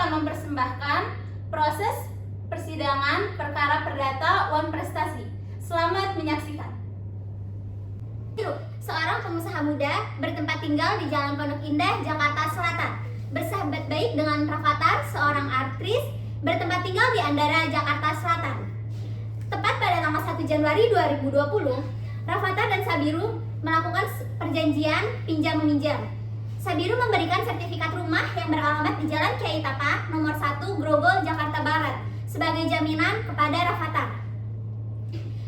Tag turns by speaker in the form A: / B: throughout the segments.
A: akan mempersembahkan proses persidangan perkara perdata Wan Prestasi. Selamat menyaksikan.
B: Seorang pengusaha muda bertempat tinggal di Jalan Pondok Indah, Jakarta Selatan, bersahabat baik dengan Rafathar, seorang aktris bertempat tinggal di Andara, Jakarta Selatan. Tepat pada tanggal 1 Januari 2020, Rafathar dan Sabiru melakukan perjanjian pinjam-meminjam. Sabiru memberikan sertifikat rumah yang beralamat di Jalan Kiai Tapa, nomor 1, Grogol, Jakarta Barat, sebagai jaminan kepada Rafathar.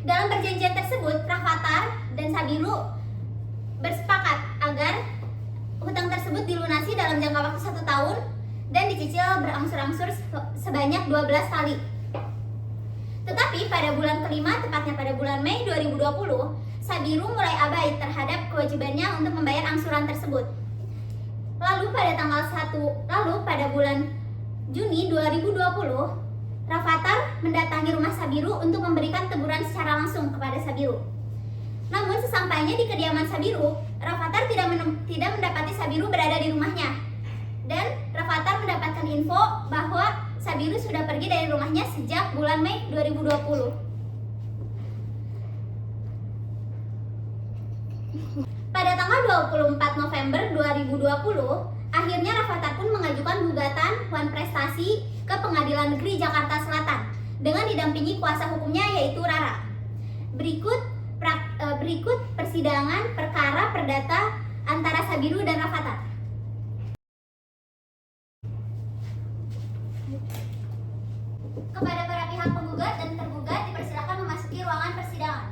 B: Dalam perjanjian tersebut, Rafathar dan Sabiru bersepakat agar hutang tersebut dilunasi dalam jangka waktu 1 tahun dan dicicil berangsur-angsur sebanyak 12 kali. Tetapi pada bulan kelima, tepatnya pada bulan Mei 2020, Sabiru mulai abai terhadap kewajibannya untuk membayar angsuran tersebut. Lalu pada bulan Juni 2020, Rafathar mendatangi rumah Sabiru untuk memberikan teguran secara langsung kepada Sabiru. Namun sesampainya di kediaman Sabiru, Rafathar tidak mendapati Sabiru berada di rumahnya. Dan Rafathar mendapatkan info bahwa Sabiru sudah pergi dari rumahnya sejak bulan Mei 2020. Pada tanggal 24 November 2020, akhirnya Rafathar pun mengajukan gugatan Wan Prestasi ke Pengadilan Negeri Jakarta Selatan dengan didampingi kuasa hukumnya yaitu Rara. Berikut persidangan perkara perdata antara Sabiru dan Rafathar. Kepada para pihak penggugat dan tergugat dipersilakan memasuki ruangan persidangan.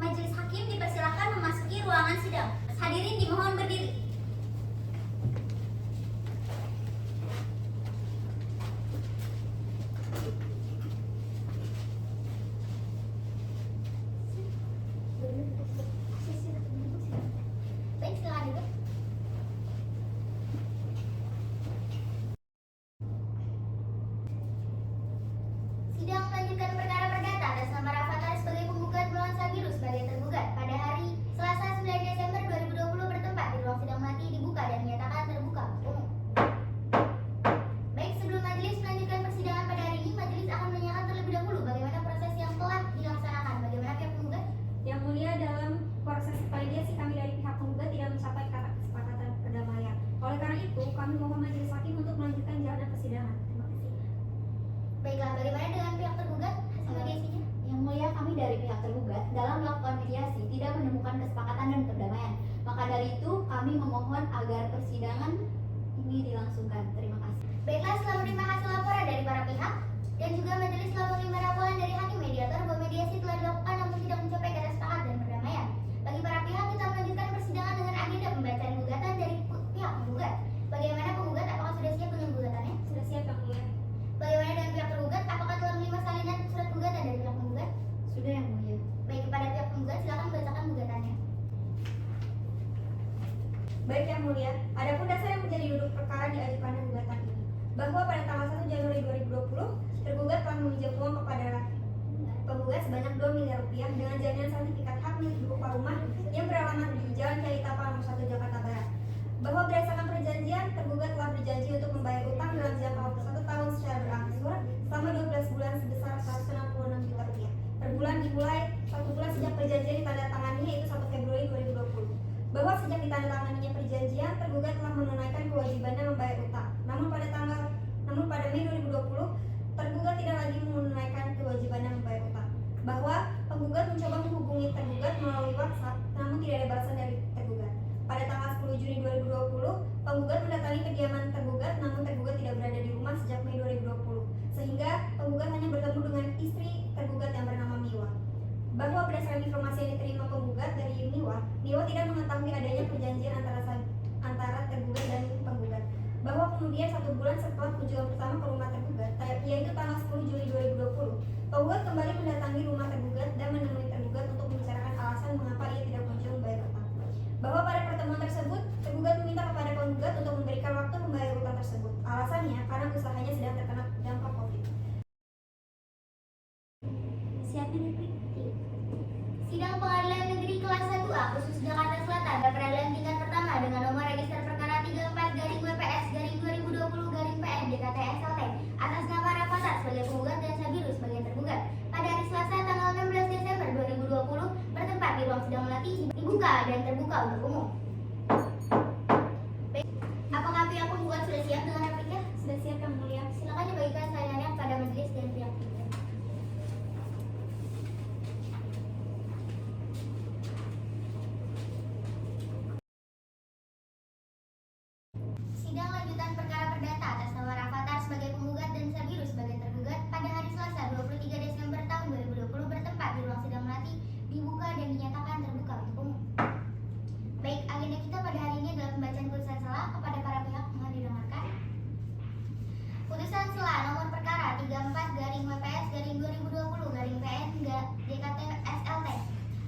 B: Majelis hakim dipersilakan memasuki ruangan sidang. Hadirin dimohon berdiri. Baik, silakan duduk. Sidang melanjutkan perkara perdata atas nama Rafathar sebagai penggugat melawan Sabiru sebagai tergugat pada hari Selasa 9 Desember 2020 bertempat di ruang sidang mati dibuka dan menyatakan terbuka umum. Baik, sebelum majelis melanjutkan persidangan pada hari ini, majelis akan menanyakan terlebih dahulu bagaimana proses yang telah dilaksanakan. Bagaimana pihak penggugat?
C: Yang mulia, dalam proses validasi kami dari pihak penggugat tidak mencapai kata kesepakatan perdamaian. Oleh karena itu, kami mohon majelis hakim untuk melanjutkan jalannya persidangan. Terima kasih.
B: Baiklah, bagaimana dengan pihak tergugat hasil mediasinya?
D: Yang mulia, kami dari pihak tergugat dalam melakukan mediasi tidak menemukan kesepakatan dan perdamaian. Maka dari itu kami memohon agar persidangan ini dilangsungkan. Terima kasih.
B: Baiklah, setelah menerima hasil laporan dari para pihak dan juga majelis telah menerima laporan dari hakim mediator bahwa mediasi telah dilakukan namun tidak mencapai kata sepakat dan perdamaian. Bagi para pihak, kita melanjutkan persidangan dengan agenda pembacaan gugatan dari pihak penggugat. Bagaimana penggugat? Apakah sudah siap dengan gugatannya?
C: Sudah siap, Yang Mulia.
B: Bagaimana dengan pihak tergugat? Apakah telah menerima salinan surat gugatan dari pihak penggugat?
D: Sudah, Yang Mulia.
B: Baik, kepada pihak penggugat silakan bacakan gugatannya.
C: Baik, Yang Mulia, adapun dasar yang menjadi duduk perkara diajukan gugatan ini bahwa pada tanggal 1 Januari 2020 tergugat telah meminjam uang kepada penggugat sebanyak 2 miliar rupiah dengan jaminan sertifikat hak milik berupa rumah yang beralamat di Jalan Kiai Tapa nomor 1 Jakarta Barat. Bahwa berdasarkan perjanjian, tergugat telah berjanji untuk membayar utang dalam jangka waktu 1 tahun secara berangsur selama 12 bulan sebesar 166 juta rupiah per bulan dimulai 1 bulan sejak perjanjian ditandatangani yaitu 1 Februari 2020. Bahwa sejak ditandatanganinya perjanjian, tergugat telah menunaikan kewajibannya membayar utang. Namun pada Mei 2020, tergugat tidak lagi menunaikan kewajibannya membayar utang. Bahwa penggugat mencoba menghubungi tergugat melalui WhatsApp, namun tidak ada balasan dari tergugat. Pada tanggal 10 Juni 2020, penggugat mendatangi kediaman tergugat, namun tergugat tidak berada di rumah sejak Mei 2020, sehingga penggugat hanya bertemu dengan istri tergugat yang bernama Miwa. Bahwa berdasarkan informasi yang diterima penggugat dari Miwa tidak mengetahui adanya perjanjian antara tergugat dan penggugat. Bahwa kemudian 1 bulan setelah kunjungan pertama ke rumah tergugat, yaitu tanggal 10 Juli 2020, penggugat kembali
B: Sidang Pengadilan Negeri Kelas 1A khusus Jakarta Selatan dan Peradilan tingkat pertama dengan nomor register perkara 34-WPS-2020-PN DKT SLT atas nama Rafathar sebagai penggugat dan Sabiru sebagai tergugat pada hari Selasa tanggal 16 Desember 2020 bertempat di ruang sidang Melati dibuka dan terbuka untuk umum. Apakah pihak penggugat sudah siap dengan repliknya?
C: Sudah siap Yang Mulia.
B: Silakan dibagikan sayangannya pada majelis dan pihak penggugat. Sidang lanjutan perkara perdata atas nama Rafathar sebagai penggugat dan Sabiru sebagai tergugat pada hari Selasa 23 Desember tahun 2020 bertempat di ruang sidang Melati dibuka dan dinyatakan terbuka untuk umum. Baik, agenda kita pada hari ini adalah pembacaan putusan sela kepada para pihak. Mohon didengarkan. Putusan sela nomor perkara 34-WPS-2020-PN DKT SLT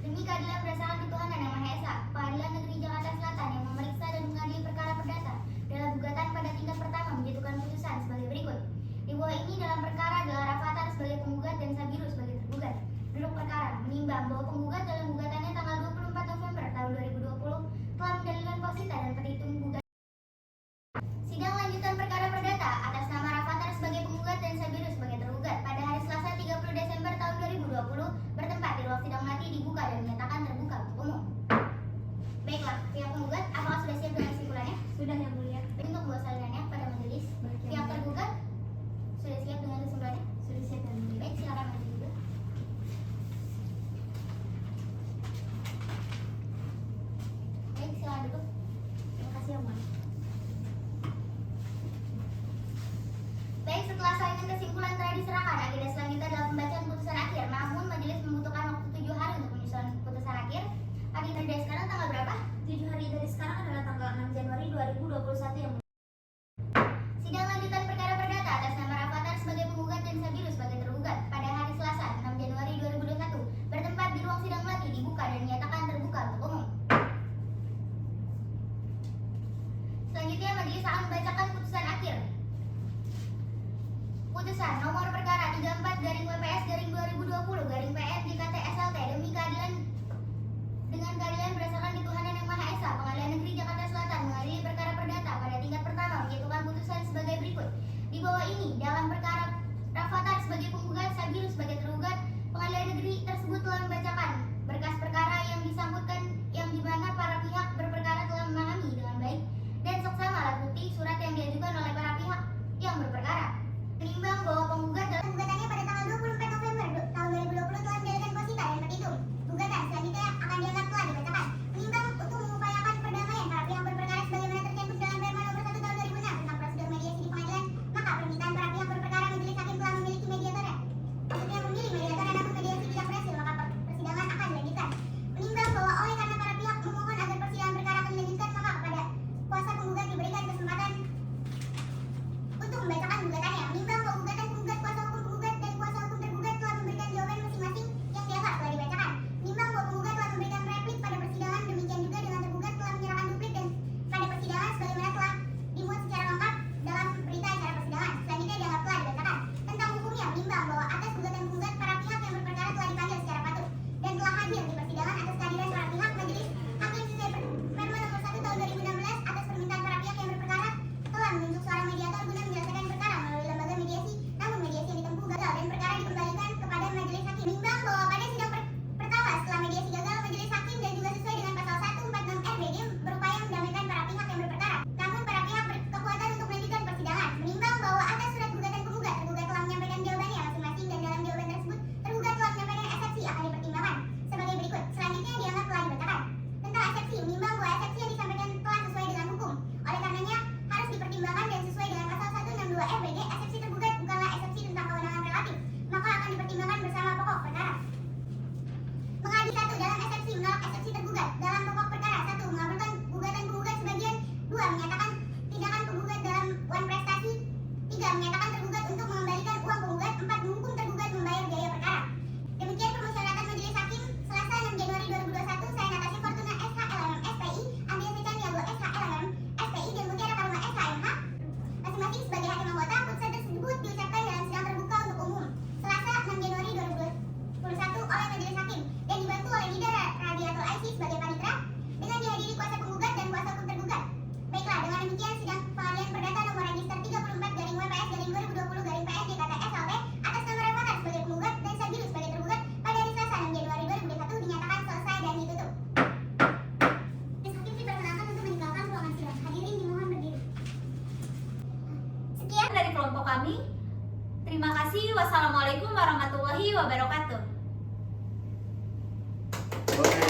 B: demi keadilan berdasarkan ketuhanan yang Maha Esa, Pengadilan Negeri Jakarta Selatan yang memeriksa dan mengadili perkara perdata dalam gugatan pada tingkat pertama menjatuhkan putusan sebagai berikut. Di bawah ini dalam perkara adalah Rafathar sebagai penggugat dan Sabiru sebagai tergugat. Duduk perkara menimbang bahwa penggugat dalam gugatannya tanggal 24 November tahun 2020 telah mendalilkan posita dan petitum gugatan. Sidang lanjutan perkara perdata atas nama Rafathar sebagai penggugat dan Sabiru sebagai tergugat pada hari Selasa 30 Desember tahun 2020 bertempat di ruang sidang Melati dibuka dan dinyatakan terbuka untuk umum. Baiklah, pihak penggugat apakah sudah siap dengan kesimpulannya?
C: Sudah Yang Mulia.
B: Untuk membawa salinannya pada majelis. Pihak tergugat sudah siap dengan kesimpulannya?
C: Sudah siap Yang Mulia.
B: Baik, silakan majelis juga. kelompok kami. Terima kasih. Wassalamualaikum warahmatullahi wabarakatuh.
E: Oke.